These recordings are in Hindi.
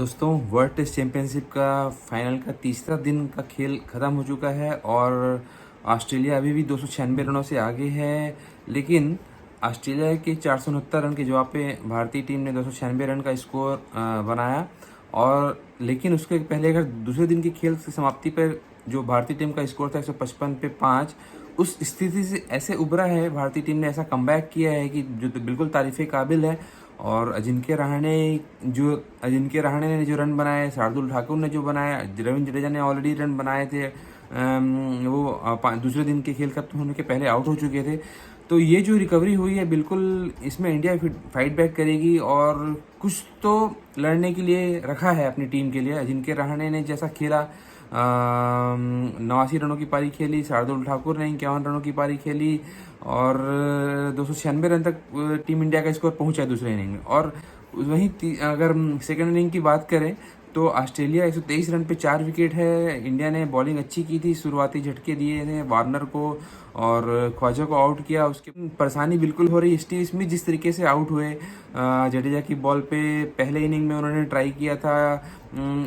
दोस्तों, वर्ल्ड टेस्ट चैंपियनशिप का फाइनल का तीसरा दिन का खेल ख़त्म हो चुका है और ऑस्ट्रेलिया अभी भी 296 रनों से आगे है। लेकिन ऑस्ट्रेलिया के 469 रन के जवाब पे भारतीय टीम ने 296 रन का स्कोर बनाया। और लेकिन उसके पहले अगर दूसरे दिन के खेल की समाप्ति पर जो भारतीय टीम का स्कोर था 155 पे 5, उस स्थिति से ऐसे उभरा है भारतीय टीम ने, ऐसा कमबैक किया है कि जो तो बिल्कुल तारीफ़ काबिल है। और अजिंक्य रहाणे ने जो रन बनाए, शार्दुल ठाकुर ने जो बनाया, रविंद्र जडेजा ने ऑलरेडी रन बनाए थे। वो दूसरे दिन के खेल खत्म होने के पहले आउट हो चुके थे। तो ये जो रिकवरी हुई है, बिल्कुल इसमें इंडिया फाइट बैक करेगी और कुछ तो लड़ने के लिए रखा है अपनी टीम के लिए। अजिंक्य रहाणे ने जैसा खेला, 89 रनों की पारी खेली, शार्दुल ठाकुर ने 51 रनों की पारी खेली और 296 रन तक टीम इंडिया का स्कोर पहुंचा दूसरे इनिंग में। और वहीं अगर सेकेंड इनिंग की बात करें तो ऑस्ट्रेलिया 123 रन पे 4 विकेट है। इंडिया ने बॉलिंग अच्छी की थी, शुरुआती झटके दिए थे वार्नर को और ख्वाजा को आउट किया। उसके परेशानी बिल्कुल हो रही। स्टीव स्मिथ जिस तरीके से आउट हुए जडेजा की बॉल पे, पहले इनिंग में उन्होंने ट्राई किया था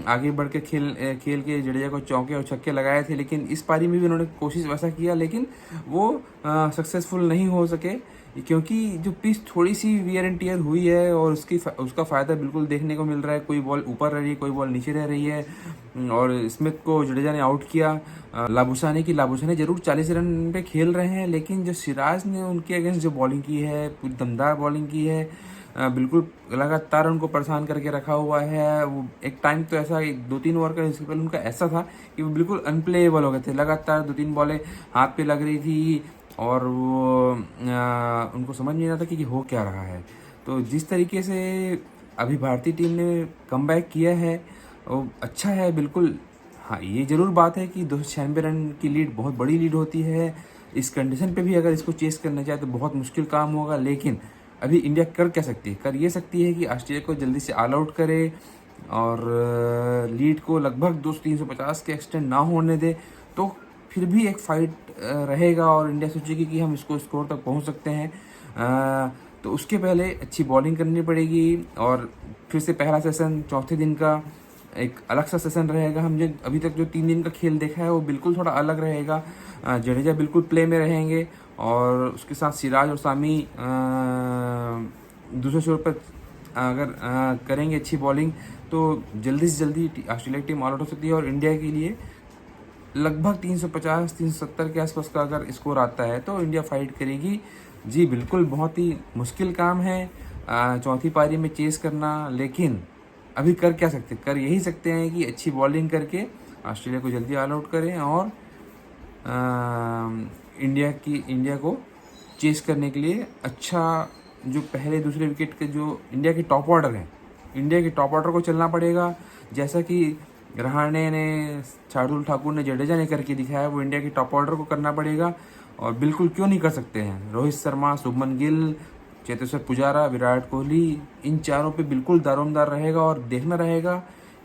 आगे बढ़ के खेल के जडेजा को चौके और छक्के लगाए थे, लेकिन इस पारी में भी उन्होंने कोशिश वैसा किया, लेकिन वो सक्सेसफुल नहीं हो सके क्योंकि जो पिच थोड़ी सी वियर एंड टियर हुई है और उसका फ़ायदा बिल्कुल देखने को मिल रहा है। कोई बॉल ऊपर रह रही है, कोई बॉल नीचे रह रही है और स्मिथ को जडेजा ने आउट किया। लाबुसाने जरूर 40 रन पे खेल रहे हैं, लेकिन जो सिराज ने उनके अगेंस्ट जो बॉलिंग की है, पूरी दमदार बॉलिंग की है, बिल्कुल लगातार उनको परेशान करके रखा हुआ है। वो एक टाइम तो ऐसा 2-3 ओवर का स्पेल उनका ऐसा था कि वो बिल्कुल अनप्लेएबल हो गए थे। लगातार 2-3 बॉलें हाथ पे लग रही थी और वो उनको समझ नहीं आ रहा था कि हो क्या रहा है। तो जिस तरीके से अभी भारतीय टीम ने कमबैक किया है वो अच्छा है बिल्कुल। हाँ, ये ज़रूर बात है कि 296 रन की लीड बहुत बड़ी लीड होती है। इस कंडीशन पे भी अगर इसको चेस करना चाहे तो बहुत मुश्किल काम होगा। लेकिन अभी इंडिया कर क्या सकती है? कर ये सकती है कि ऑस्ट्रेलिया को जल्दी से ऑल आउट करे और लीड को लगभग 200-350 के एक्सटेंड ना होने दे, तो फिर भी एक फाइट रहेगा और इंडिया सोचेगी कि हम इसको स्कोर तक पहुंच सकते हैं। तो उसके पहले अच्छी बॉलिंग करनी पड़ेगी और फिर से पहला सेशन चौथे दिन का एक अलग सा सेशन रहेगा। हमने अभी तक जो 3 दिन का खेल देखा है वो बिल्कुल थोड़ा अलग रहेगा। जडेजा बिल्कुल प्ले में रहेंगे और उसके साथ सिराज और सामी दूसरे छोर पर अगर करेंगे अच्छी बॉलिंग तो जल्दी से जल्दी ऑस्ट्रेलिया की टीम ऑल आउट हो सकती है। और इंडिया के लिए लगभग 350-370 के आसपास का अगर स्कोर आता है तो इंडिया फाइट करेगी। जी बिल्कुल, बहुत ही मुश्किल काम है चौथी पारी में चेस करना, लेकिन अभी कर क्या सकते? कर यही सकते हैं कि अच्छी बॉलिंग करके ऑस्ट्रेलिया को जल्दी ऑल आउट करें और इंडिया को चेस करने के लिए अच्छा जो पहले दूसरे विकेट के जो इंडिया के टॉप ऑर्डर हैं, इंडिया के टॉप ऑर्डर को चलना पड़ेगा। जैसा कि रहाणे ने, शार्दुल ठाकुर ने, जडेजा ने करके दिखाया, वो इंडिया के टॉप ऑर्डर को करना पड़ेगा। और बिल्कुल क्यों नहीं कर सकते हैं? रोहित शर्मा, शुभमन गिल, चेतेश्वर पुजारा, विराट कोहली, इन चारों पे बिल्कुल दारोमदार रहेगा और देखना रहेगा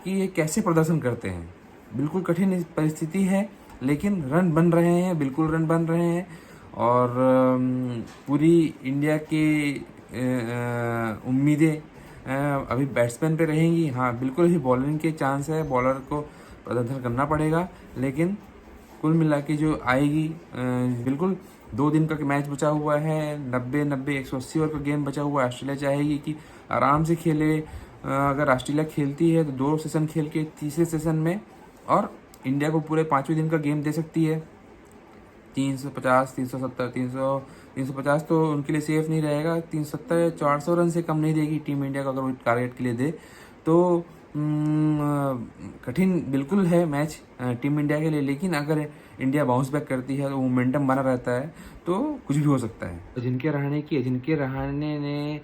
कि ये कैसे प्रदर्शन करते हैं। बिल्कुल कठिन परिस्थिति है, लेकिन रन बन रहे हैं, बिल्कुल रन बन रहे हैं और पूरी इंडिया के उम्मीदें अभी बैट्समैन पे रहेंगी। हाँ बिल्कुल ही बॉलिंग के चांस है, बॉलर को प्रदर्शन करना पड़ेगा, लेकिन कुल मिला के जो आएगी बिल्कुल 2 दिन का मैच बचा हुआ है, 90 180 ओवर का गेम बचा हुआ है। ऑस्ट्रेलिया चाहेगी कि आराम से खेले। अगर ऑस्ट्रेलिया खेलती है तो 2 सेशन खेल के तीसरे सेशन में और इंडिया को पूरे 5वें दिन का गेम दे सकती है। 350, 370, 350 तो उनके लिए सेफ नहीं रहेगा। 370, 400 रन से कम नहीं देगी टीम इंडिया को अगर वो टारगेट के लिए दे तो। कठिन बिल्कुल है मैच टीम इंडिया के लिए, लेकिन अगर इंडिया बाउंस बैक करती है तो मोमेंटम बना रहता है तो कुछ भी हो सकता है। अजिंक्य रहाणे ने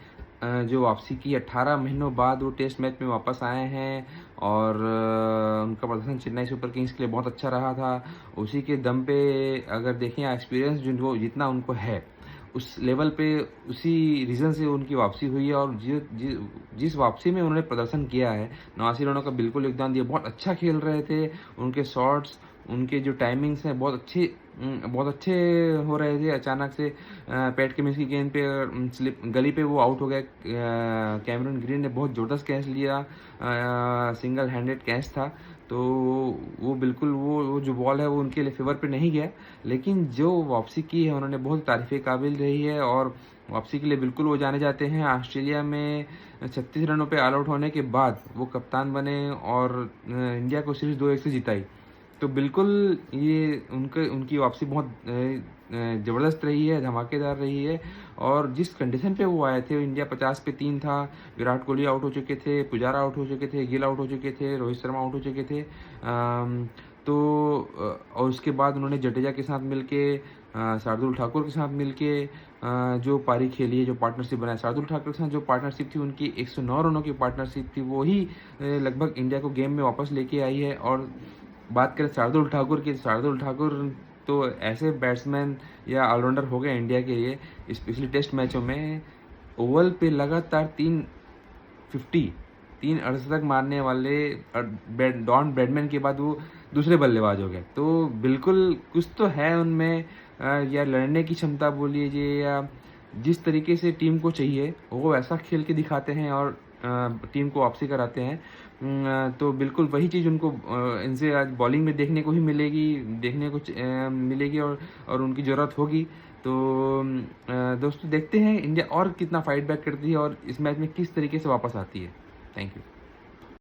जो वापसी की 18 महीनों बाद वो टेस्ट मैच में वापस आए हैं और उनका प्रदर्शन चेन्नई सुपर किंग्स के लिए बहुत अच्छा रहा था। उसी के दम पे अगर देखें एक्सपीरियंस जितना उनको है उस लेवल पे, उसी रीज़न से उनकी वापसी हुई है और जिस वापसी में उन्होंने प्रदर्शन किया है, 89 रनों का बिल्कुल योगदान दिया। बहुत अच्छा खेल रहे थे, उनके शॉट्स उनके जो टाइमिंग्स हैं बहुत अच्छे हो रहे थे। अचानक से पैट कमिंस की गेंद पे स्लिप गली पे वो आउट हो गए। कैमरून ग्रीन ने बहुत ज़बरदस्त कैच लिया, सिंगल हैंडेड कैच था। तो वो बिल्कुल वो जो बॉल है वो उनके लिए फेवर पे नहीं गया, लेकिन जो वापसी की है उन्होंने बहुत तारीफ़ काबिल रही है और वापसी के लिए बिल्कुल वो जाने जाते हैं। ऑस्ट्रेलिया में 36 रनों पे ऑल आउट होने के बाद वो कप्तान बने और इंडिया को सीरीज़ 2-1 से जिताई। तो बिल्कुल ये उनकी वापसी बहुत ज़बरदस्त रही है, धमाकेदार रही है। और जिस कंडीशन पे वो आए थे, इंडिया 50 पे 3 था, विराट कोहली आउट हो चुके थे, पुजारा आउट हो चुके थे, गिल आउट हो चुके थे, रोहित शर्मा आउट हो चुके थे। तो और उसके बाद उन्होंने जडेजा के साथ मिलके, शार्दुल ठाकुर के साथ मिलके जो पारी खेली है, जो पार्टनरशिप बनाया, शार्दुल ठाकुर के साथ जो पार्टनरशिप थी उनकी 109 रनों की पार्टनरशिप थी, वो ही लगभग इंडिया को गेम में वापस लेके आई है। और बात करें शार्दुल ठाकुर की, शार्दुल ठाकुर तो ऐसे बैट्समैन या ऑलराउंडर हो गए इंडिया के लिए, स्पेशली टेस्ट मैचों में। ओवल पे लगातार 3 अर्धशतक मारने वाले डॉन ब्रैडमैन के बाद वो दूसरे बल्लेबाज हो गए। तो बिल्कुल कुछ तो है उनमें, या लड़ने की क्षमता बोल लीजिए, या जिस तरीके से टीम को चाहिए वो वैसा खेल के दिखाते हैं और टीम को वापसी कराते हैं। तो बिल्कुल वही चीज़ उनको इनसे आज बॉलिंग में देखने को ही मिलेगी, देखने को मिलेगी और उनकी ज़रूरत होगी। तो दोस्तों देखते हैं इंडिया और कितना फाइट बैक करती है और इस मैच में किस तरीके से वापस आती है। Thank you.